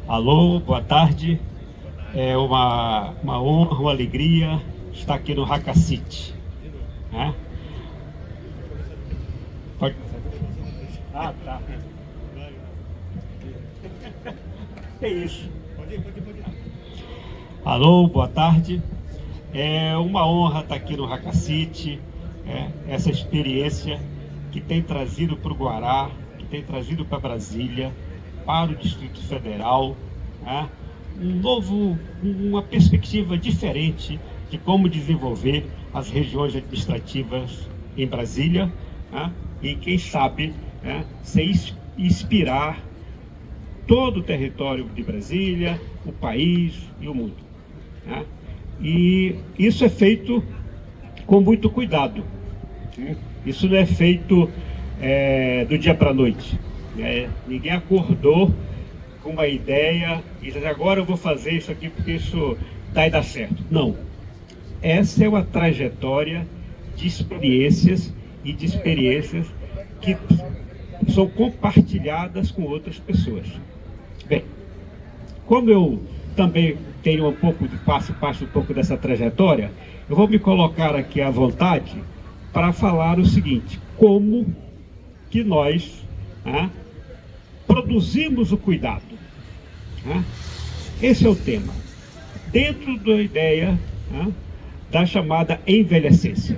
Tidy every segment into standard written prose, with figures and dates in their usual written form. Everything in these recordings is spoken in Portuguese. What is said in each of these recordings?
Alô, boa tarde. É uma honra, uma alegria estar aqui no Hack City. Né? Pode... Ah, tá. É isso. Alô, boa tarde. É uma honra estar aqui no Hack City. Essa experiência que tem trazido para o Guará, que tem trazido para Brasília, para o Distrito Federal, uma perspectiva diferente de como desenvolver as regiões administrativas em Brasília, e quem sabe se inspirar todo o território de Brasília, o país e o mundo. E isso é feito com muito cuidado. Isso não é feito do dia para a noite. Ninguém acordou com uma ideia e diz, agora eu vou fazer isso aqui porque isso vai dar certo. Não. Essa é uma trajetória de experiências que são compartilhadas com outras pessoas. Bem, como eu também tenho passo um pouco dessa trajetória, eu vou me colocar aqui à vontade para falar o seguinte: como que nós produzimos o cuidado. Esse é o tema, dentro da ideia da chamada envelhecência.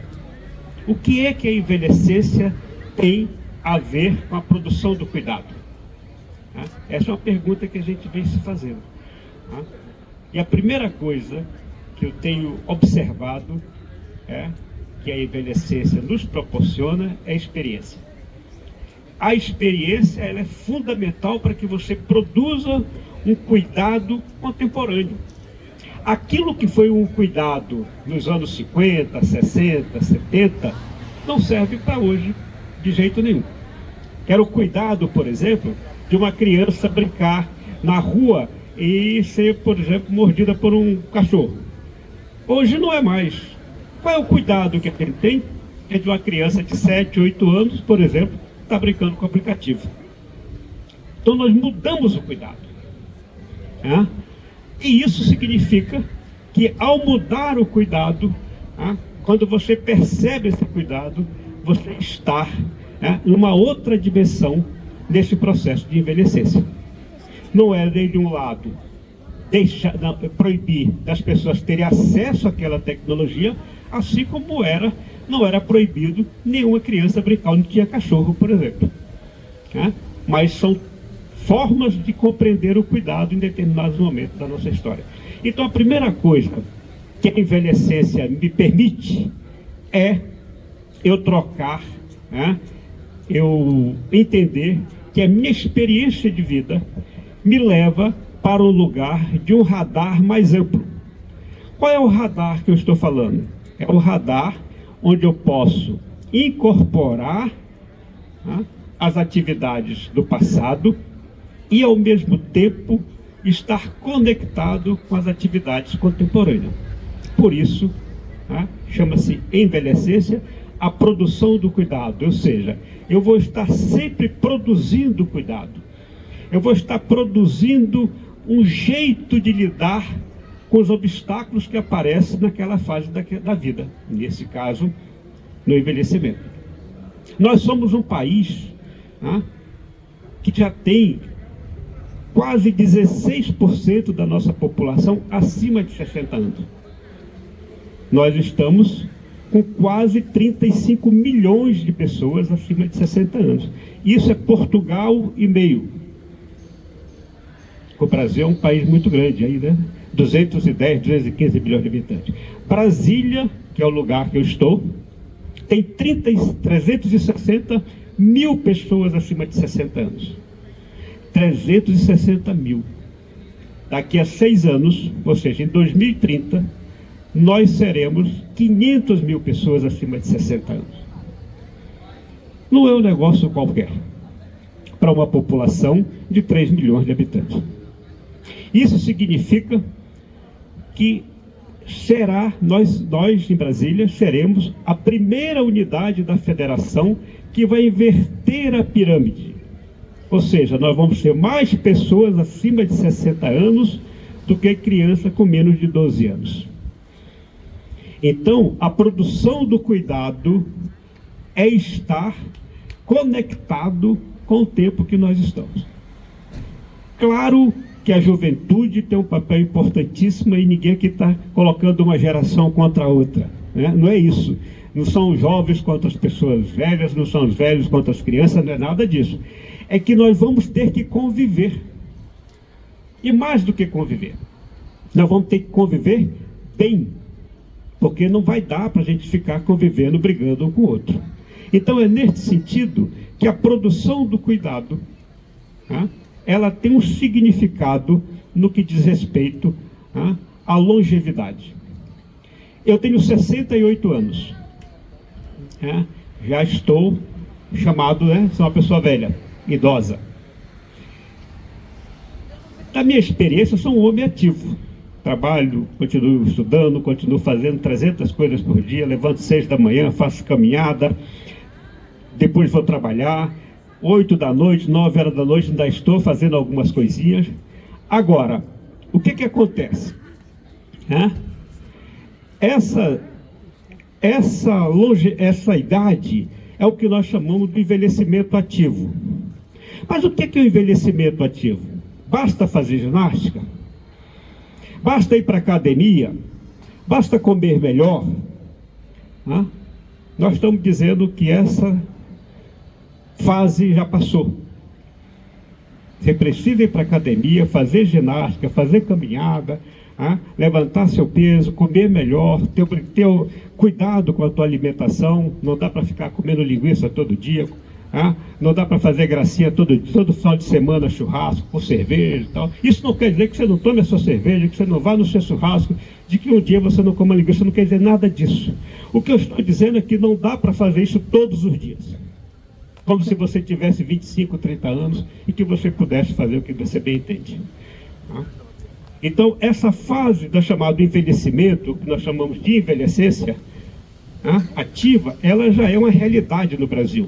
O que é que a envelhecência tem a ver com a produção do cuidado? Essa é uma pergunta que a gente vem se fazendo. E a primeira coisa que eu tenho observado que a envelhecência nos proporciona é a experiência. A experiência ela é fundamental para que você produza um cuidado contemporâneo. Aquilo que foi um cuidado nos anos 50, 60, 70, não serve para hoje de jeito nenhum. Era o cuidado, por exemplo, de uma criança brincar na rua e ser, por exemplo, mordida por um cachorro. Hoje não é mais. Qual é o cuidado que ele tem? É de uma criança de 7, 8 anos, por exemplo, está brincando com o aplicativo. Então nós mudamos o cuidado. E isso significa que ao mudar o cuidado, quando você percebe esse cuidado, você está numa outra dimensão desse processo de envelhecência. Não é nem de um lado proibir das pessoas terem acesso àquela tecnologia, assim como não era proibido nenhuma criança brincar onde tinha cachorro, por exemplo. Mas são formas de compreender o cuidado em determinados momentos da nossa história. Então a primeira coisa que a envelhecência me permite é eu trocar, eu entender que a minha experiência de vida me leva para o lugar de um radar mais amplo. Qual é o radar que eu estou falando? É o radar onde eu posso incorporar as atividades do passado e, ao mesmo tempo, estar conectado com as atividades contemporâneas. Por isso, chama-se envelhecência, a produção do cuidado, ou seja, eu vou estar sempre produzindo cuidado. Eu vou estar produzindo um jeito de lidar com os obstáculos que aparecem naquela fase da vida, nesse caso, no envelhecimento. Nós somos um país que já tem quase 16% da nossa população acima de 60 anos. Nós estamos com quase 35 milhões de pessoas acima de 60 anos. Isso é Portugal e meio. O Brasil é um país muito grande, aí, 210, 215 milhões de habitantes. Brasília, que é o lugar que eu estou, tem 360 mil pessoas acima de 60 anos. 360 mil. Daqui a 6 anos, ou seja, em 2030, nós seremos 500 mil pessoas acima de 60 anos. Não é um negócio qualquer para uma população de 3 milhões de habitantes. Isso significa que nós em Brasília seremos a primeira unidade da federação que vai inverter a pirâmide. Ou seja, nós vamos ter mais pessoas acima de 60 anos do que criança com menos de 12 anos. Então, a produção do cuidado é estar conectado com o tempo que nós estamos. Claro que a juventude tem um papel importantíssimo e ninguém aqui está colocando uma geração contra a outra, né? Não é isso. Não são os jovens contra as pessoas velhas, não são os velhos contra as crianças, não é nada disso. É que nós vamos ter que conviver. E mais do que conviver, nós vamos ter que conviver bem, porque não vai dar para a gente ficar convivendo, brigando um com o outro. Então é nesse sentido que a produção do cuidado, né, ela tem um significado no que diz respeito, né, à longevidade. Eu tenho 68 anos, né, já estou chamado, né, sou uma pessoa velha, idosa. Da minha experiência, eu sou um homem ativo. Trabalho, continuo estudando, continuo fazendo 300 coisas por dia, levanto 6 da manhã, faço caminhada, depois vou trabalhar, 8 da noite, 9 horas da noite, ainda estou fazendo algumas coisinhas. Agora, o que acontece? Essa idade é o que nós chamamos de envelhecimento ativo. Mas o que é o envelhecimento ativo? Basta fazer ginástica? Basta ir para a academia? Basta comer melhor? Nós estamos dizendo que essa fase já passou. Você precisa ir para a academia, fazer ginástica, fazer caminhada, levantar seu peso, comer melhor, ter cuidado com a tua alimentação. Não dá para ficar comendo linguiça todo dia, não dá para fazer gracinha todo final de semana, churrasco, com cerveja e tal. Isso não quer dizer que você não tome a sua cerveja, que você não vá no seu churrasco, de que um dia você não coma linguiça, não quer dizer nada disso. O que eu estou dizendo é que não dá para fazer isso todos os dias. Como se você tivesse 25, 30 anos e que você pudesse fazer o que você bem entende. Então, essa fase da chamada envelhecimento, que nós chamamos de envelhecência ativa, ela já é uma realidade no Brasil.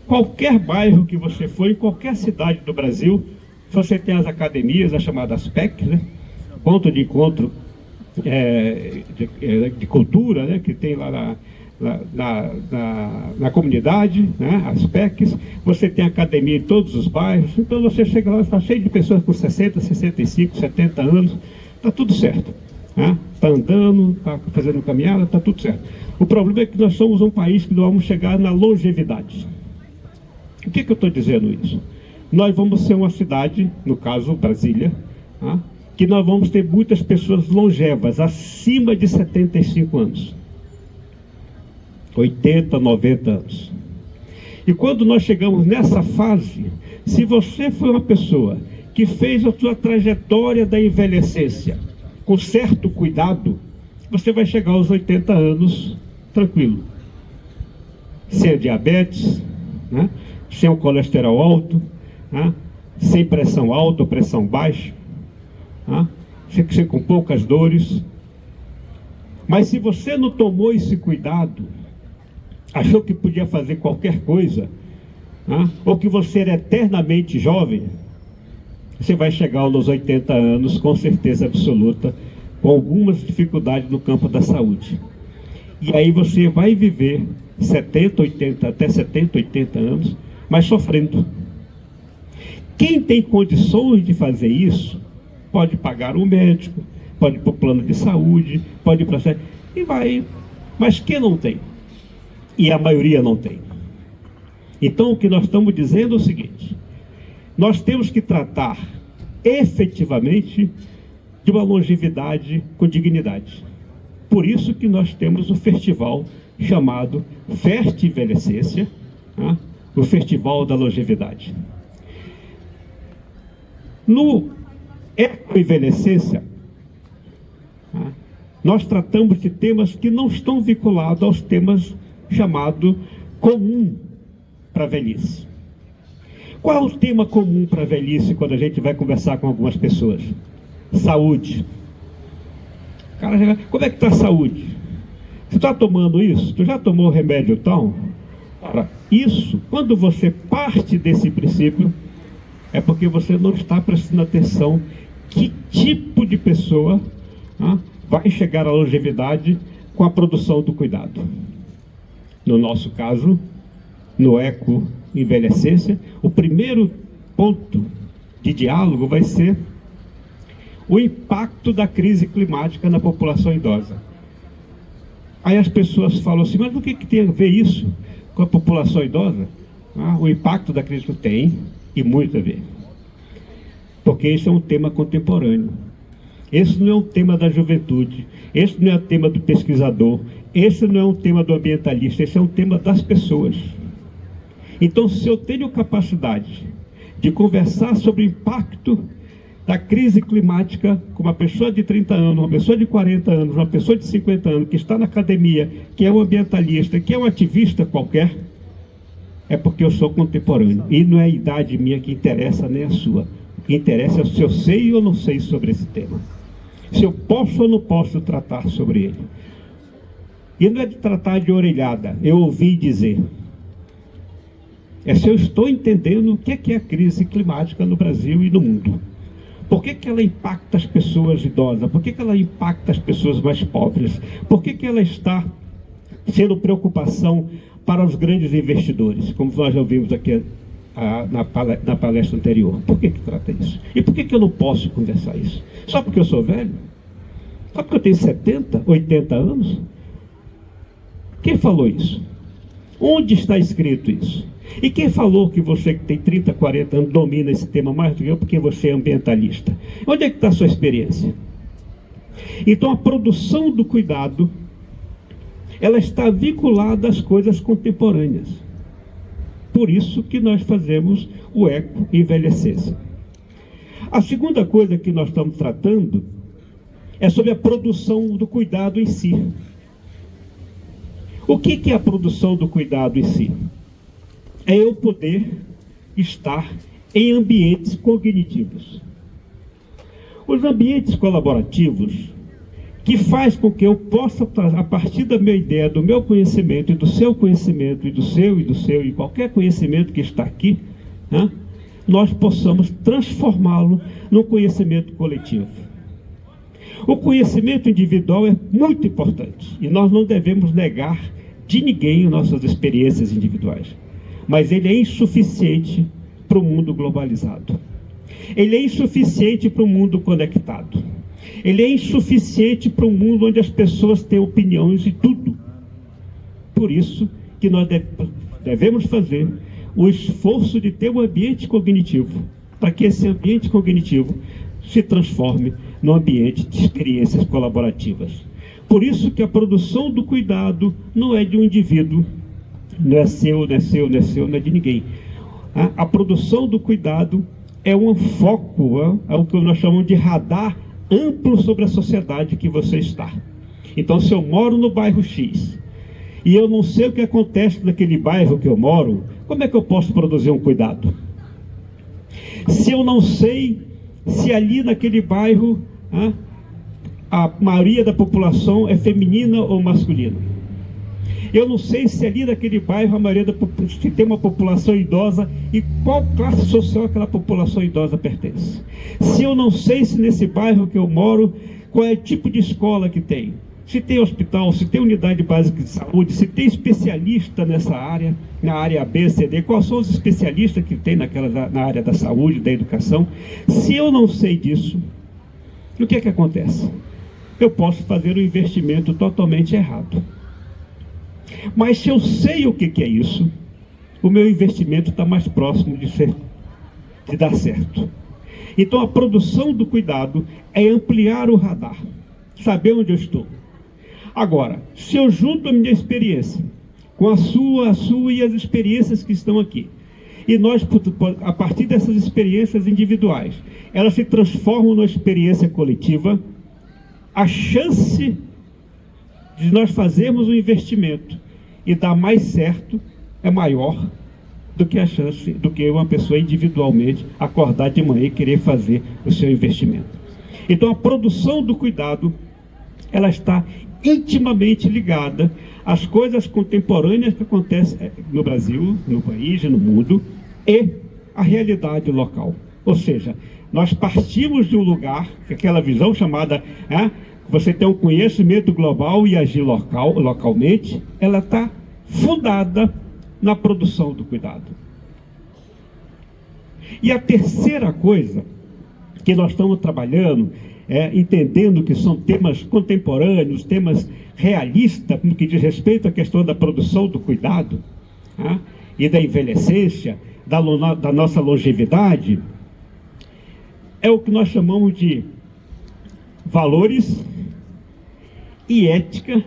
Qualquer bairro que você for, em qualquer cidade do Brasil, você tem as academias, as chamadas PECs, né? Ponto de encontro de cultura, né? Que tem lá na comunidade, né? As PECs. Você tem academia em todos os bairros. Então você chega lá, está cheio de pessoas com 60, 65, 70 anos, está tudo certo. Está andando, está fazendo caminhada, está tudo certo. O problema é que nós somos um país que não vamos chegar na longevidade. O que eu estou dizendo isso? Nós vamos ser uma cidade, no caso Brasília, que nós vamos ter muitas pessoas longevas, acima de 75 anos. 80, 90 anos. E quando nós chegamos nessa fase, se você foi uma pessoa que fez a sua trajetória da envelhecência com certo cuidado, você vai chegar aos 80 anos tranquilo. Sem diabetes, né? Sem o colesterol alto, sem pressão alta ou pressão baixa, sem com poucas dores. Mas se você não tomou esse cuidado, achou que podia fazer qualquer coisa, ou que você era eternamente jovem, você vai chegar aos 80 anos com certeza absoluta, com algumas dificuldades no campo da saúde. E aí você vai viver 70, 80, até 70, 80 anos, mas sofrendo. Quem tem condições de fazer isso, pode pagar um médico, pode ir para o plano de saúde, pode ir para... e vai. Mas quem não tem? E a maioria não tem. Então o que nós estamos dizendo é o seguinte: nós temos que tratar efetivamente de uma longevidade com dignidade. Por isso que nós temos o festival chamado Fertienvelhecência, o Festival da Longevidade. No Ecoenvelhecência, nós tratamos de temas que não estão vinculados aos temas chamado comum para a velhice. Qual é o tema comum para a velhice quando a gente vai conversar com algumas pessoas? Saúde. Cara, como é que está a saúde? Você está tomando isso? Tu já tomou o remédio tal? Ora, isso, quando você parte desse princípio, é porque você não está prestando atenção que tipo de pessoa vai chegar à longevidade com a produção do cuidado. No nosso caso, no Eco Envelhecência, o primeiro ponto de diálogo vai ser o impacto da crise climática na população idosa. Aí as pessoas falam assim, mas o que tem a ver isso com a população idosa? O impacto da crise tem, e muito a ver. Porque esse é um tema contemporâneo. Esse não é um tema da juventude, esse não é um tema do pesquisador, esse não é um tema do ambientalista, esse é um tema das pessoas. Então, se eu tenho capacidade de conversar sobre o impacto da crise climática com uma pessoa de 30 anos, uma pessoa de 40 anos, uma pessoa de 50 anos, que está na academia, que é um ambientalista, que é um ativista qualquer, é porque eu sou contemporâneo. E não é a idade minha que interessa, nem a sua. O que interessa é se eu sei ou não sei sobre esse tema. Se eu posso ou não posso tratar sobre ele. E não é de tratar de orelhada, eu ouvi dizer. É se eu estou entendendo o que é a crise climática no Brasil e no mundo. Por que ela impacta as pessoas idosas? Por que ela impacta as pessoas mais pobres? Por que ela está sendo preocupação para os grandes investidores, como nós já ouvimos aqui na palestra anterior? Por que trata isso? E por que eu não posso conversar isso? Só porque eu sou velho? Só porque eu tenho 70, 80 anos? Quem falou isso? Onde está escrito isso? E quem falou que você que tem 30, 40 anos domina esse tema mais do que eu porque você é ambientalista? Onde é que está a sua experiência? Então a produção do cuidado, ela está vinculada às coisas contemporâneas. Por isso que nós fazemos o Eco Envelhecência. A segunda coisa que nós estamos tratando é sobre a produção do cuidado em si. O que é a produção do cuidado em si? É eu poder estar em ambientes cognitivos. Os ambientes colaborativos, que faz com que eu possa, a partir da minha ideia, do meu conhecimento, e do seu conhecimento, e do seu, e qualquer conhecimento que está aqui, nós possamos transformá-lo num conhecimento coletivo. O conhecimento individual é muito importante, e nós não devemos negar de ninguém nossas experiências individuais. Mas ele é insuficiente para o mundo globalizado. Ele é insuficiente para o mundo conectado. Ele é insuficiente para um mundo onde as pessoas têm opiniões de tudo. Por isso que nós devemos fazer o esforço de ter um ambiente cognitivo, para que esse ambiente cognitivo se transforme num ambiente de experiências colaborativas. Por isso que a produção do cuidado não é de um indivíduo, não é seu, não é seu, não é seu, não é de ninguém. A produção do cuidado é um foco, é o que nós chamamos de radar amplo sobre a sociedade que você está. Então, se eu moro no bairro X e eu não sei o que acontece naquele bairro que eu moro, como é que eu posso produzir um cuidado? Se eu não sei se ali naquele bairro a maioria da população é feminina ou masculina, eu não sei se ali naquele bairro a maioria se tem uma população idosa e qual classe social aquela população idosa pertence. Se eu não sei se nesse bairro que eu moro, qual é o tipo de escola que tem. Se tem hospital, se tem unidade básica de saúde, se tem especialista nessa área, na área B, C, D, quais são os especialistas que tem na área da saúde, da educação. Se eu não sei disso, o que é que acontece? Eu posso fazer um investimento totalmente errado. Mas se eu sei o que é isso, o meu investimento está mais próximo de dar certo. Então a produção do cuidado é ampliar o radar, saber onde eu estou. Agora, se eu junto a minha experiência com a sua e as experiências que estão aqui, e nós, a partir dessas experiências individuais, elas se transformam numa experiência coletiva, a chance de nós fazermos um investimento e dar mais certo é maior do que a chance do que uma pessoa individualmente acordar de manhã e querer fazer o seu investimento. Então a produção do cuidado, ela está intimamente ligada às coisas contemporâneas que acontecem no Brasil, no país e no mundo, e a realidade local. Ou seja, nós partimos de um lugar, aquela visão chamada, você tem um conhecimento global e agir localmente, ela está fundada na produção do cuidado. E a terceira coisa que nós estamos trabalhando, entendendo que são temas contemporâneos, temas realistas, no que diz respeito à questão da produção do cuidado, e da envelhecência, da nossa longevidade, é o que nós chamamos de valores e ética.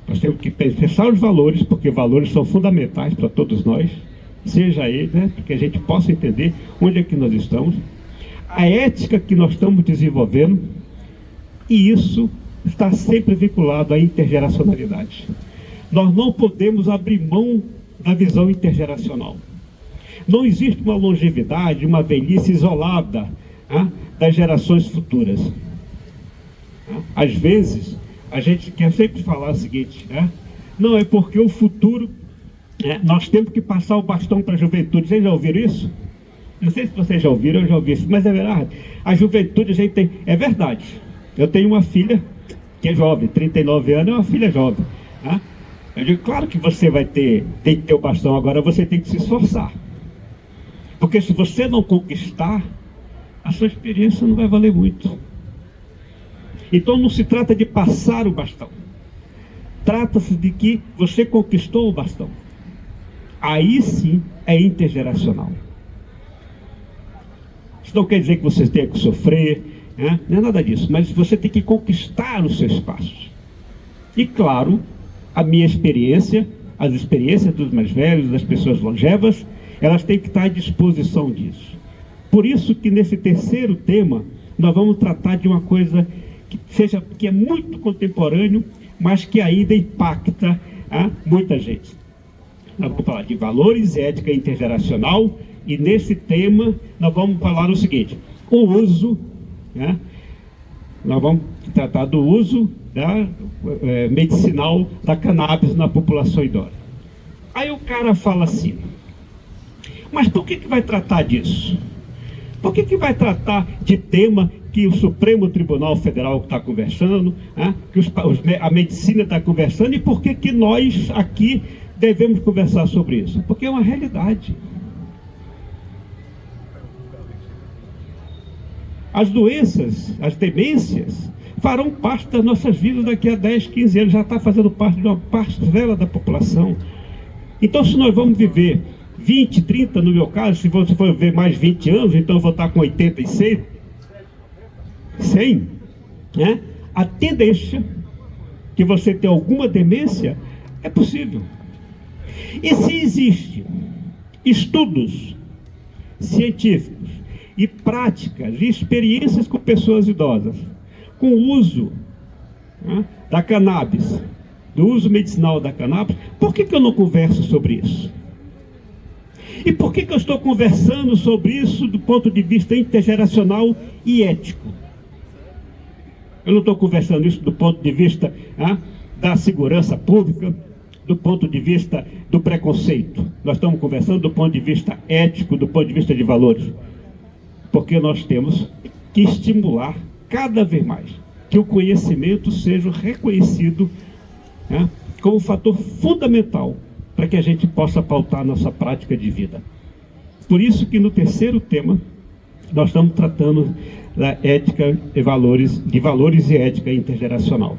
Nós temos que pensar os valores, porque valores são fundamentais para todos nós, seja ele, para que a gente possa entender onde é que nós estamos, a ética que nós estamos desenvolvendo, e isso está sempre vinculado à intergeracionalidade. Nós não podemos abrir mão da visão intergeracional. Não existe uma longevidade, uma velhice isolada das gerações futuras. Às vezes, a gente quer sempre falar o seguinte, não, é porque o futuro, nós temos que passar o bastão para a juventude. Vocês já ouviram isso? Não sei se vocês já ouviram, eu já ouvi isso, mas é verdade. A juventude, a gente tem... É verdade. Eu tenho uma filha que é jovem, 39 anos, é uma filha jovem. Eu digo, claro que você tem que ter o bastão, agora você tem que se esforçar. Porque se você não conquistar, a sua experiência não vai valer muito. Então não se trata de passar o bastão. Trata-se de que você conquistou o bastão. Aí sim é intergeracional. Isso não quer dizer que você tenha que sofrer, não é nada disso. Mas você tem que conquistar o seu espaço. E claro, a minha experiência, as experiências dos mais velhos, das pessoas longevas, elas têm que estar à disposição disso. Por isso que nesse terceiro tema, nós vamos tratar de uma coisa que é muito contemporâneo, mas que ainda impacta muita gente. Nós vamos falar de valores e ética intergeracional, e nesse tema nós vamos falar o seguinte, o uso, nós vamos tratar do uso medicinal da cannabis na população idosa. Aí o cara fala assim, mas por que vai tratar disso? Por que vai tratar de tema que o Supremo Tribunal Federal está conversando, que a medicina está conversando, e por que nós aqui devemos conversar sobre isso? Porque é uma realidade. As doenças, as demências, farão parte das nossas vidas daqui a 10, 15 anos, já está fazendo parte de uma parcela da população. Então, se nós vamos viver 20, 30, no meu caso, se você for ver mais 20 anos, então eu vou estar com 86, 100, a tendência que você tenha alguma demência é possível. E se existem estudos científicos e práticas e experiências com pessoas idosas, com o uso da cannabis, do uso medicinal da cannabis, por que eu não converso sobre isso? E por que eu estou conversando sobre isso do ponto de vista intergeracional e ético? Eu não estou conversando isso do ponto de vista da segurança pública, do ponto de vista do preconceito. Nós estamos conversando do ponto de vista ético, do ponto de vista de valores. Porque nós temos que estimular cada vez mais que o conhecimento seja reconhecido como fator fundamental para que a gente possa pautar a nossa prática de vida. Por isso que no terceiro tema, nós estamos tratando da ética e valores, de valores e ética intergeracional.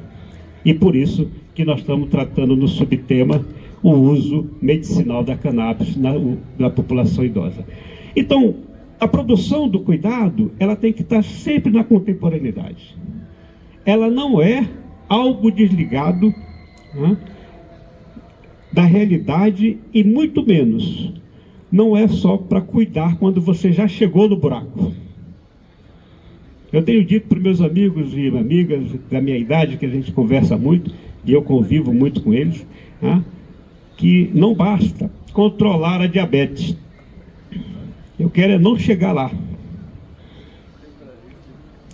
E por isso que nós estamos tratando no subtema o uso medicinal da cannabis na população idosa. Então, a produção do cuidado, ela tem que estar sempre na contemporaneidade. Ela não é algo desligado da realidade, e muito menos, não é só para cuidar quando você já chegou no buraco. Eu tenho dito para os meus amigos e amigas da minha idade, que a gente conversa muito, e eu convivo muito com eles, que não basta controlar a diabetes. Eu quero é não chegar lá.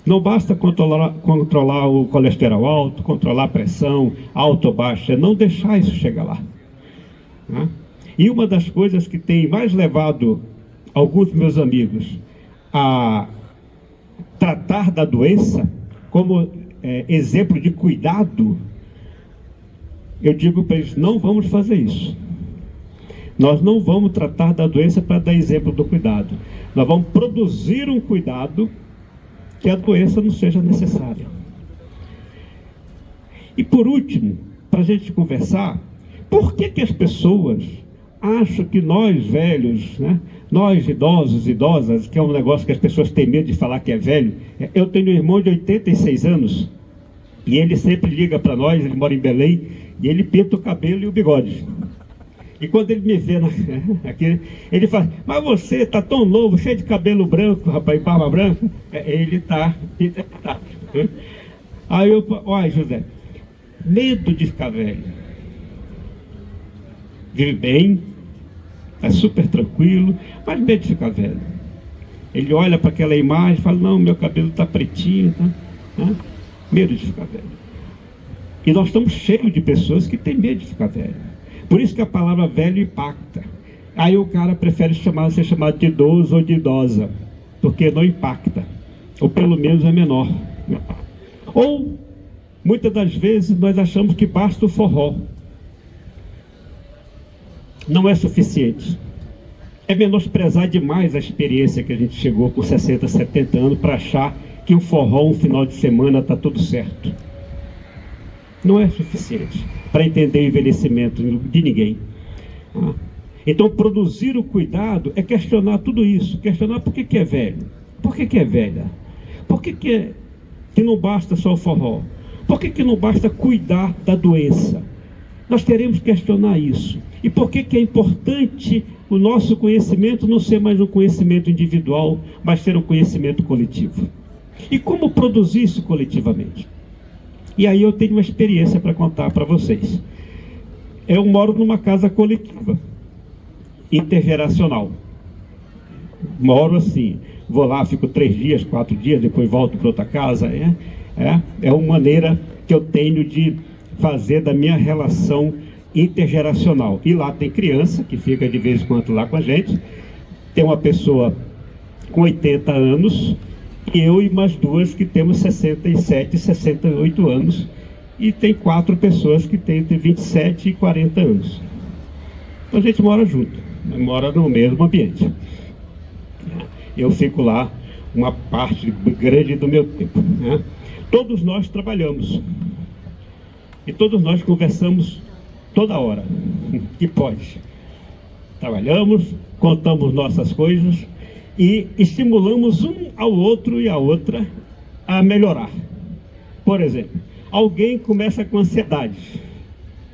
Não basta controlar o colesterol alto, controlar a pressão alta ou baixa, é não deixar isso chegar lá. E uma das coisas que tem mais levado alguns meus amigos a tratar da doença como exemplo de cuidado, eu digo para eles: não vamos fazer isso. Nós não vamos tratar da doença para dar exemplo do cuidado. Nós vamos produzir um cuidado que a doença não seja necessária. E por último, para a gente conversar, por que as pessoas acham que nós velhos, né, nós idosos, idosas, que é um negócio que as pessoas têm medo de falar que é velho. Eu tenho um irmão de 86 anos e ele sempre liga para nós, ele mora em Belém, e ele pinta o cabelo e o bigode. E quando ele me vê aqui, ele fala: mas você está tão novo, cheio de cabelo branco, rapaz, e barba branca. Ele está. Aí eu, olha, José, medo de ficar velho. Vive bem, é super tranquilo, mas medo de ficar velho. Ele olha para aquela imagem e fala: não, meu cabelo está pretinho, tá? Medo de ficar velho. E nós estamos cheios de pessoas que têm medo de ficar velho. Por isso que a palavra velho impacta. Aí o cara prefere ser chamado de idoso ou de idosa, porque não impacta, ou pelo menos é menor. Ou, muitas das vezes, nós achamos que basta o forró. Não é suficiente. É menosprezar demais a experiência que a gente chegou com 60, 70 anos para achar que o forró, um final de semana, está tudo certo. Não é suficiente para entender o envelhecimento de ninguém. Então, produzir o cuidado é questionar tudo isso. Questionar por que é velho, por que é velha, por que não basta só o forró, por que não basta cuidar da doença. Nós teremos que questionar isso. E por que é importante o nosso conhecimento não ser mais um conhecimento individual, mas ser um conhecimento coletivo. E como produzir isso coletivamente? E aí eu tenho uma experiência para contar para vocês. Eu moro numa casa coletiva, intergeracional. Moro assim, vou lá, fico 3 dias, 4 dias, depois volto para outra casa. É uma maneira que eu tenho de fazer da minha relação intergeracional. E lá tem criança, que fica de vez em quando lá com a gente. Tem uma pessoa com 80 anos, e eu e mais 2 que temos 67 e 68 anos, e tem 4 pessoas que têm entre 27 e 40 anos. Então a gente mora junto, mora no mesmo ambiente. Eu fico lá uma parte grande do meu tempo. Todos nós trabalhamos, e todos nós conversamos toda hora, que pode. Trabalhamos, contamos nossas coisas, e estimulamos um ao outro e a outra a melhorar. Por exemplo, alguém começa com ansiedade.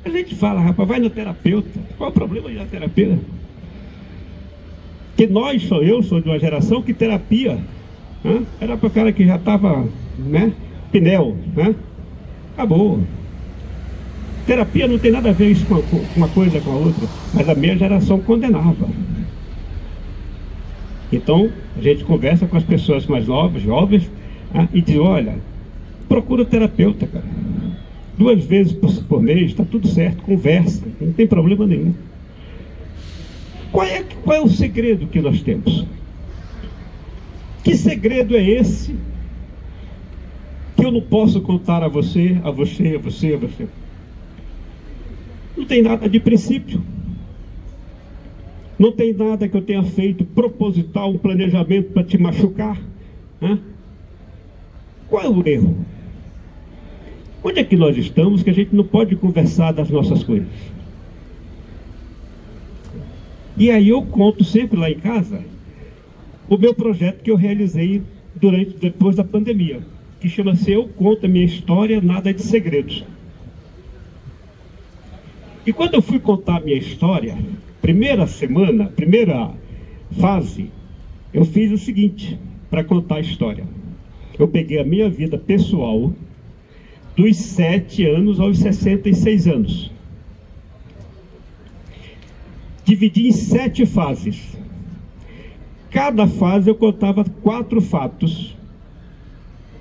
A gente fala: rapaz, vai no terapeuta. Qual é o problema de ir na terapia? Que eu sou de uma geração que terapia era para o cara que já estava, pneu, acabou. Terapia não tem nada a ver isso com uma coisa com a outra, mas a minha geração condenava. Então, a gente conversa com as pessoas mais novas, jovens, e diz: olha, procura o terapeuta, cara. 2 vezes por mês, está tudo certo, conversa, não tem problema nenhum. Qual é o segredo que nós temos? Que segredo é esse que eu não posso contar a você, a você, a você, a você? Não tem nada de princípio. Não tem nada que eu tenha feito proposital, um planejamento para te machucar. Qual é o erro? Onde é que nós estamos que a gente não pode conversar das nossas coisas? E aí eu conto sempre lá em casa o meu projeto que eu realizei depois da pandemia, que chama-se Eu Conto a Minha História, Nada de Segredos. E quando eu fui contar a minha história, primeira fase, eu fiz o seguinte, para contar a história. Eu peguei a minha vida pessoal, dos 7 anos aos 66 anos. Dividi em 7 fases. Cada fase eu contava 4 fatos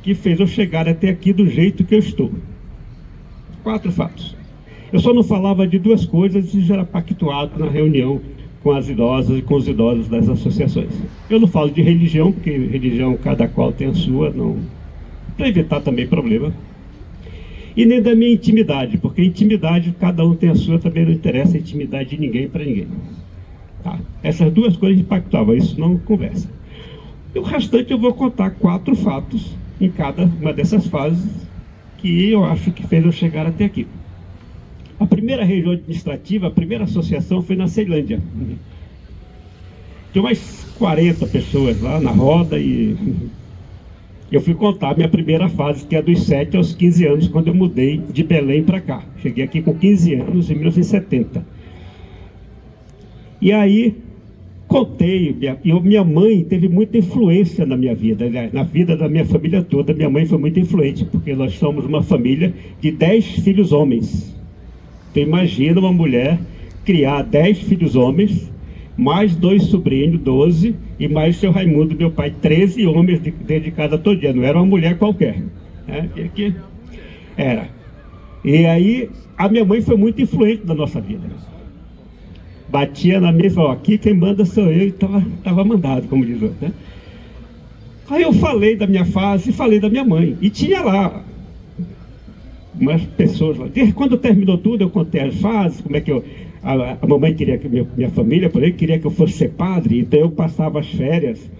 que fez eu chegar até aqui do jeito que eu estou. 4 fatos. Eu só não falava de duas coisas e já era pactuado na reunião com as idosas e com os idosos das associações. Eu não falo de religião, porque religião cada qual tem a sua, não, para evitar também problema. E nem da minha intimidade, porque intimidade cada um tem a sua, também não interessa a intimidade de ninguém para ninguém. Tá? Essas duas coisas a gente pactuava, isso não conversa. E o restante eu vou contar 4 fatos em cada uma dessas fases que eu acho que fez eu chegar até aqui. A primeira região administrativa, a primeira associação foi na Ceilândia. Tinha umas 40 pessoas lá na roda e eu fui contar a minha primeira fase, que é dos 7 aos 15 anos, quando eu mudei de Belém para cá. Cheguei aqui com 15 anos, em 1970. E aí, contei, minha mãe teve muita influência na minha vida, na vida da minha família toda. Minha mãe foi muito influente, porque nós somos uma família de 10 filhos homens. Então imagina uma mulher criar 10 filhos homens, mais 2 sobrinhos, 12, e mais seu Raimundo, meu pai, 13 homens dentro de casa todo dia. Não era uma mulher qualquer. Né? Era. E aí, a minha mãe foi muito influente na nossa vida. Batia na mesa e falou, aqui quem manda sou eu, e estava mandado, como diz o outro, né? Aí eu falei da minha fase e falei da minha mãe. E tinha lá umas pessoas lá. Quando terminou tudo, eu contei as fases, como é que a mamãe queria que minha família, por exemplo, queria que eu fosse ser padre, então eu passava as férias,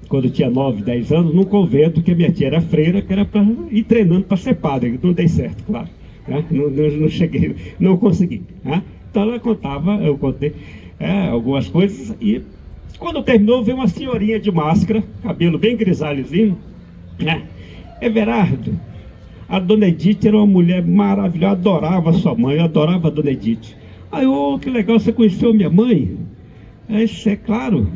quando eu tinha 9, 10 anos, num convento que a minha tia era freira, que era para ir treinando para ser padre. Não dei certo, claro. Né? Não cheguei, não consegui. Né? Então ela contava, eu contei algumas coisas, e quando terminou, veio uma senhorinha de máscara, cabelo bem grisalhozinho, né? Everardo, a dona Edith era uma mulher maravilhosa, adorava sua mãe, eu adorava a dona Edith. Aí, que legal, você conheceu minha mãe? Isso é claro.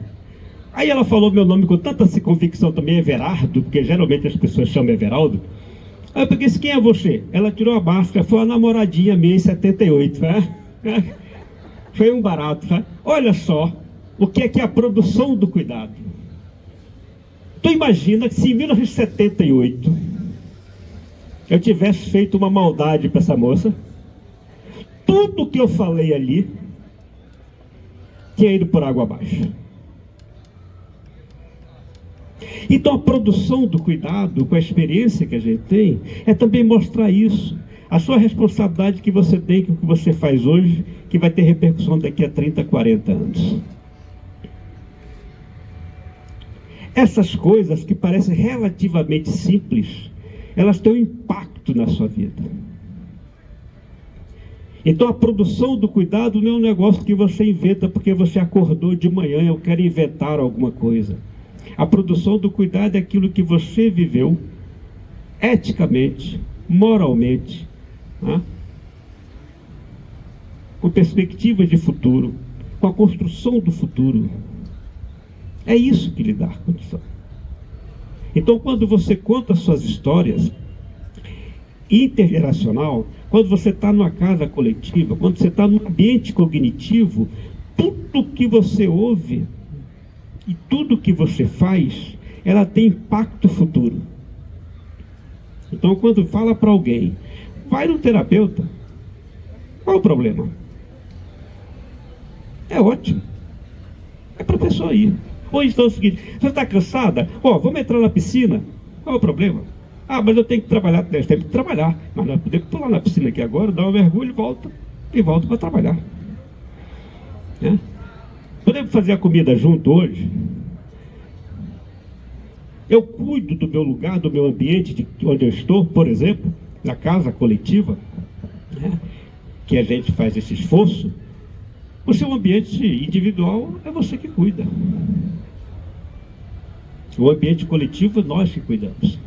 Aí ela falou meu nome com tanta convicção também, Everardo, porque geralmente as pessoas chamam Everaldo. Aí eu peguei, quem é você? Ela tirou a máscara, foi uma namoradinha minha em 78, né? Foi um barato, né? Olha só o que é a produção do cuidado. Tu imagina que se em 1978 eu tivesse feito uma maldade para essa moça, tudo que eu falei ali tinha ido por água abaixo. Então a produção do cuidado, com a experiência que a gente tem, é também mostrar isso. A sua responsabilidade que você tem, com o que você faz hoje, que vai ter repercussão daqui a 30, 40 anos. Essas coisas que parecem relativamente simples, elas têm um impacto na sua vida. Então a produção do cuidado não é um negócio que você inventa porque você acordou de manhã, eu quero inventar alguma coisa. A produção do cuidado é aquilo que você viveu eticamente, moralmente, né? Com perspectivas de futuro, com a construção do futuro. É isso que lhe dá condição. Então, quando você conta suas histórias intergeracional, quando você está numa casa coletiva, quando você está num ambiente cognitivo, tudo que você ouve e tudo que você faz, ela tem impacto futuro. Então, quando fala para alguém, vai no terapeuta, qual o problema? É ótimo. É para a pessoa ir. Ou então é o seguinte, você está cansada? Vamos entrar na piscina? Qual é o problema? Mas eu tenho que trabalhar, tem que trabalhar. Mas nós podemos pular na piscina aqui agora, dar um mergulho e volta para trabalhar. Né? Podemos fazer a comida junto hoje? Eu cuido do meu lugar, do meu ambiente, onde eu estou, por exemplo, na casa coletiva, né? Que a gente faz esse esforço. O seu ambiente individual é você que cuida. O ambiente coletivo, nós que cuidamos.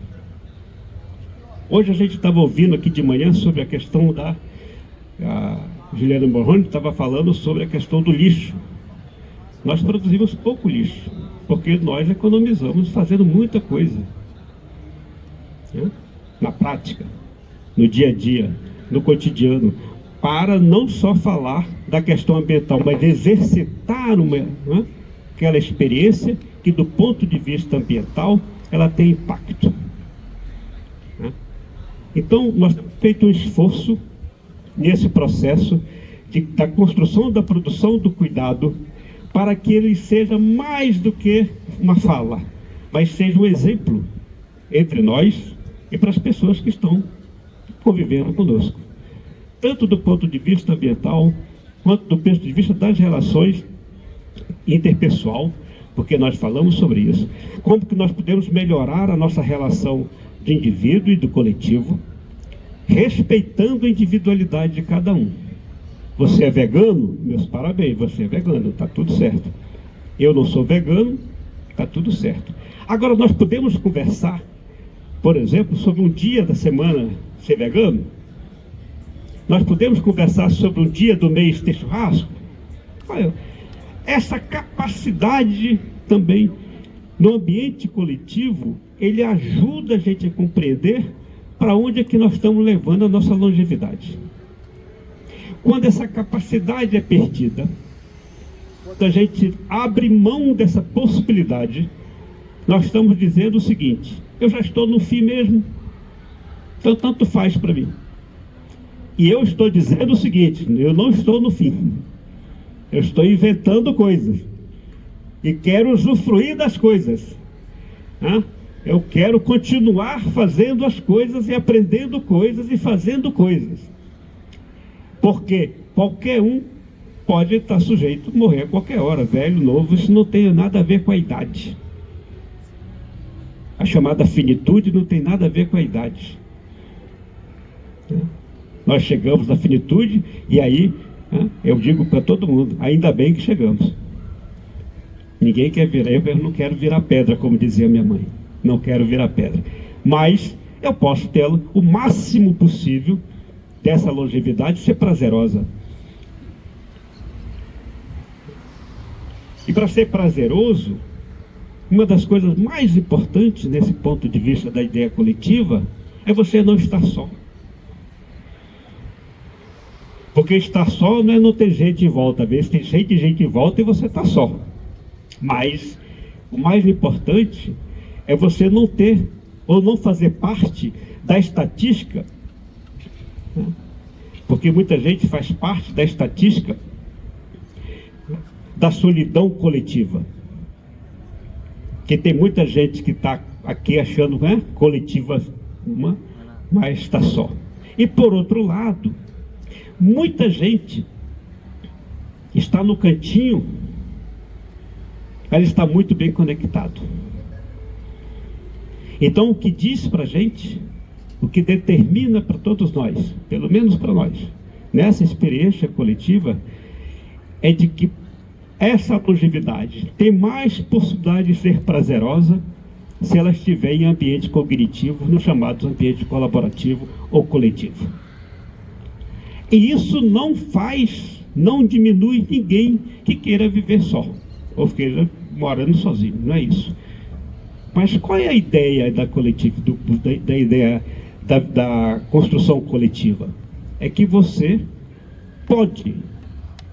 Hoje a gente estava ouvindo aqui de manhã sobre a questão a Juliana Morrone estava falando sobre a questão do lixo. Nós produzimos pouco lixo, porque nós economizamos fazendo muita coisa. Né? Na prática, no dia a dia, no cotidiano, para não só falar da questão ambiental, mas exercitar aquela experiência que, do ponto de vista ambiental, ela tem impacto. Né? Então, nós temos feito um esforço nesse processo da construção, da produção do cuidado, para que ele seja mais do que uma fala, mas seja um exemplo entre nós e para as pessoas que estão convivendo conosco, tanto do ponto de vista ambiental, quanto do ponto de vista das relações interpessoal, porque nós falamos sobre isso, como que nós podemos melhorar a nossa relação de indivíduo e do coletivo, respeitando a individualidade de cada um. Você é vegano? Meus parabéns, você é vegano, está tudo certo. Eu não sou vegano, está tudo certo. Agora, nós podemos conversar, por exemplo, sobre um dia da semana ser vegano? Nós podemos conversar sobre um dia do mês ter churrasco? Olha, essa capacidade também no ambiente coletivo, ele ajuda a gente a compreender para onde é que nós estamos levando a nossa longevidade. Quando essa capacidade é perdida, quando a gente abre mão dessa possibilidade, nós estamos dizendo o seguinte: eu já estou no fim mesmo, então tanto faz para mim. E eu estou dizendo o seguinte: eu não estou no fim, eu estou inventando coisas e quero usufruir das coisas, né? Eu quero continuar fazendo as coisas e aprendendo coisas e fazendo coisas, porque qualquer um pode estar sujeito a morrer a qualquer hora, velho, novo, isso não tem nada a ver com a idade. A chamada finitude não tem nada a ver com a idade. Nós chegamos na finitude e aí, eu digo para todo mundo, ainda bem que chegamos. Ninguém quer virar, eu não quero virar pedra, como dizia minha mãe. Não quero virar pedra. Mas eu posso tê-la o máximo possível dessa longevidade ser prazerosa. E para ser prazeroso, uma das coisas mais importantes nesse ponto de vista da ideia coletiva é você não estar só. Porque estar só não é não ter gente em volta. Às vezes tem cheio de gente em volta e você está só. Mas o mais importante é você não ter ou não fazer parte da estatística, né? Porque muita gente faz parte da estatística da solidão coletiva. Que tem muita gente que está aqui achando, né, coletiva uma, mas está só. E por outro lado, muita gente está no cantinho, ela está muito bem conectado. Então, o que diz para a gente, o que determina para todos nós, pelo menos para nós, nessa experiência coletiva, é de que essa longevidade tem mais possibilidade de ser prazerosa se ela estiver em ambiente cognitivo, no chamado ambiente colaborativo ou coletivo. E isso não diminui ninguém que queira viver só, ou queira morando sozinho, não é isso. Mas qual é a ideia da coletiva, da ideia da construção coletiva? É que você pode,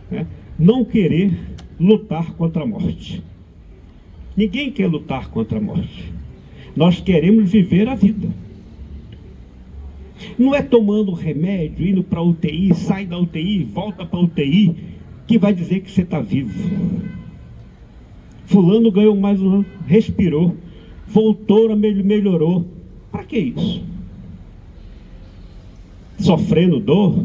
né, não querer lutar contra a morte. Ninguém quer lutar contra a morte. Nós queremos viver a vida. Não é tomando remédio, indo para a UTI, sai da UTI, volta para a UTI, que vai dizer que você está vivo. Fulano ganhou mais um ano, respirou, voltou, melhorou. Para que isso? Sofrendo dor,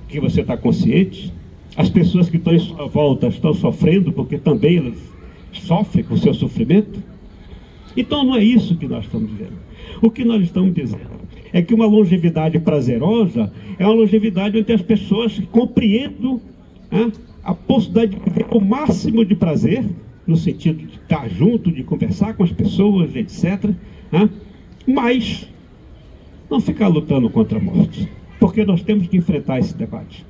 que você está consciente? As pessoas que estão em sua volta estão sofrendo porque também elas sofrem com o seu sofrimento? Então não é isso que nós estamos dizendo. O que nós estamos dizendo é que uma longevidade prazerosa é uma longevidade onde as pessoas compreendem, né, a possibilidade de viver o máximo de prazer, no sentido de estar junto, de conversar com as pessoas, etc., né, mas não ficar lutando contra a morte, porque nós temos que enfrentar esse debate.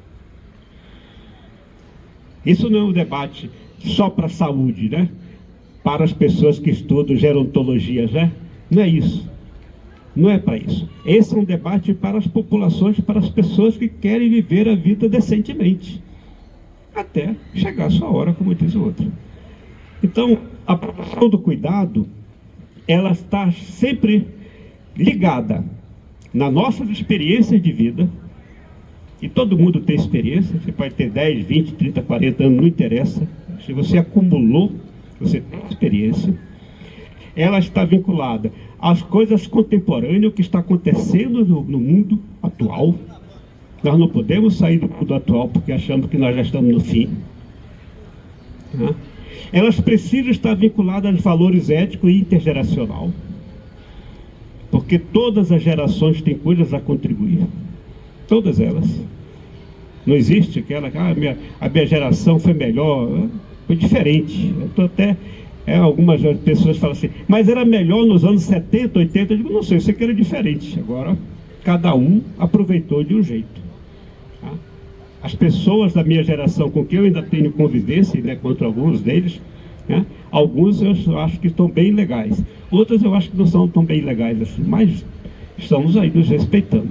Isso não é um debate só para a saúde, né? Para as pessoas que estudam gerontologias, né? Não é isso. Não é para isso. Esse é um debate para as populações, para as pessoas que querem viver a vida decentemente, até chegar a sua hora, como diz o outro. Então, a produção do cuidado, ela está sempre ligada nas nossas experiências de vida, e todo mundo tem experiência, você pode ter 10, 20, 30, 40 anos, não interessa. Se você acumulou, você tem experiência. Ela está vinculada às coisas contemporâneas, o que está acontecendo no mundo atual. Nós não podemos sair do mundo atual porque achamos que nós já estamos no fim. Né? Elas precisam estar vinculadas aos valores éticos e intergeracional. Porque todas as gerações têm coisas a contribuir. Todas elas. Não existe aquela que a minha geração foi melhor, foi diferente. Eu estou até... algumas pessoas falam assim, mas era melhor nos anos 70, 80, eu digo, não sei, eu sei que era diferente. Agora, cada um aproveitou de um jeito. Tá? As pessoas da minha geração com quem eu ainda tenho convivência, né, contra alguns deles, né, alguns eu acho que estão bem legais, outros eu acho que não são tão bem legais assim, mas estamos aí nos respeitando.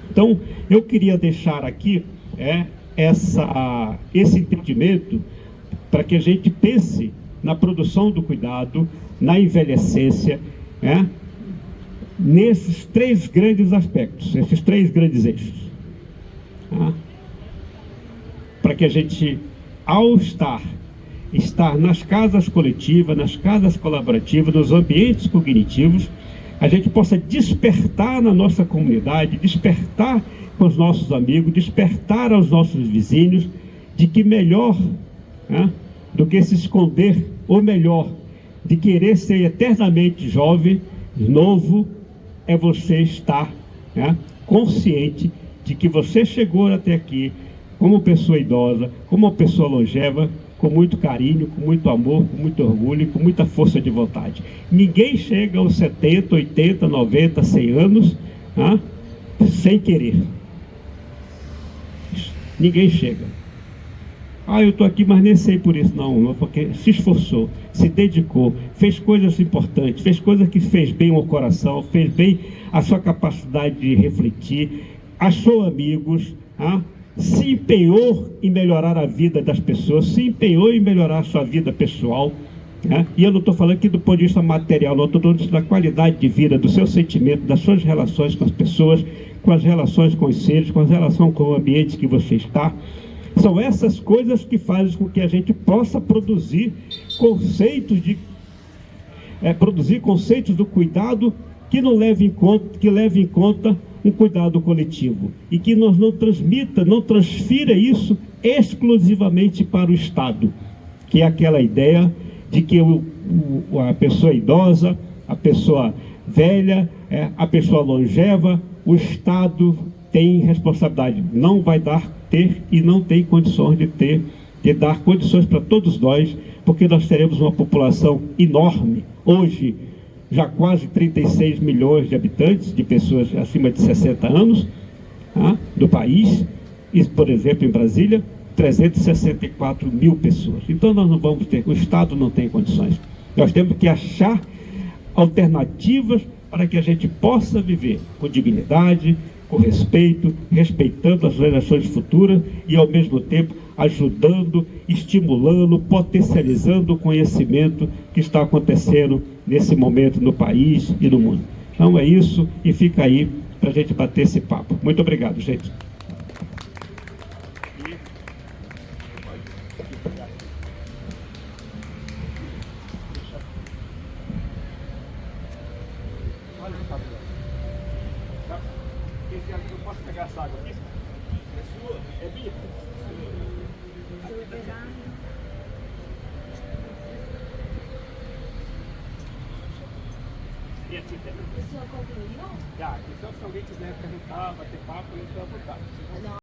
Então, eu queria deixar aqui esse entendimento para que a gente pense na produção do cuidado, na envelhecência, nesses três grandes aspectos, esses três grandes eixos. Para que a gente, ao estar nas casas coletivas, nas casas colaborativas, nos ambientes cognitivos, a gente possa despertar na nossa comunidade, despertar com os nossos amigos, despertar aos nossos vizinhos, de que melhor do que se esconder, ou melhor, de querer ser eternamente jovem, novo, é você estar consciente de que você chegou até aqui como pessoa idosa, como uma pessoa longeva, com muito carinho, com muito amor, com muito orgulho e com muita força de vontade. Ninguém chega aos 70, 80, 90, 100 anos sem querer. Ninguém chega. Eu estou aqui, mas nem sei por isso. Não, porque se esforçou, se dedicou, fez coisas importantes, fez coisas que fez bem ao coração, fez bem a sua capacidade de refletir, achou amigos, se empenhou em melhorar a vida das pessoas, se empenhou em melhorar a sua vida pessoal. E eu não estou falando aqui do ponto de vista material, não, estou falando da qualidade de vida, do seu sentimento, das suas relações com as pessoas, com as relações com os seres, com as relações com o ambiente que você está. São essas coisas que fazem com que a gente possa produzir conceitos do cuidado que leve em conta um cuidado coletivo e que nós não transfira isso exclusivamente para o Estado, que é aquela ideia de que a pessoa idosa, a pessoa velha, a pessoa longeva, o Estado tem responsabilidade, não vai ter e não tem condições de dar condições para todos nós, porque nós teremos uma população enorme, hoje já quase 36 milhões de habitantes, de pessoas acima de 60 anos, do país, e, por exemplo, em Brasília, 364 mil pessoas. Então nós não vamos ter, o Estado não tem condições. Nós temos que achar alternativas para que a gente possa viver com dignidade, com respeito, respeitando as gerações futuras e, ao mesmo tempo, ajudando, estimulando, potencializando o conhecimento que está acontecendo nesse momento no país e no mundo. Então é isso, e fica aí para a gente bater esse papo. Muito obrigado, gente. Eu posso pegar essa água aqui? É sua? É minha? Se eu pegar... E aqui tem? Aqui se alguém quiser perguntar, bater papo, a gente vai botar.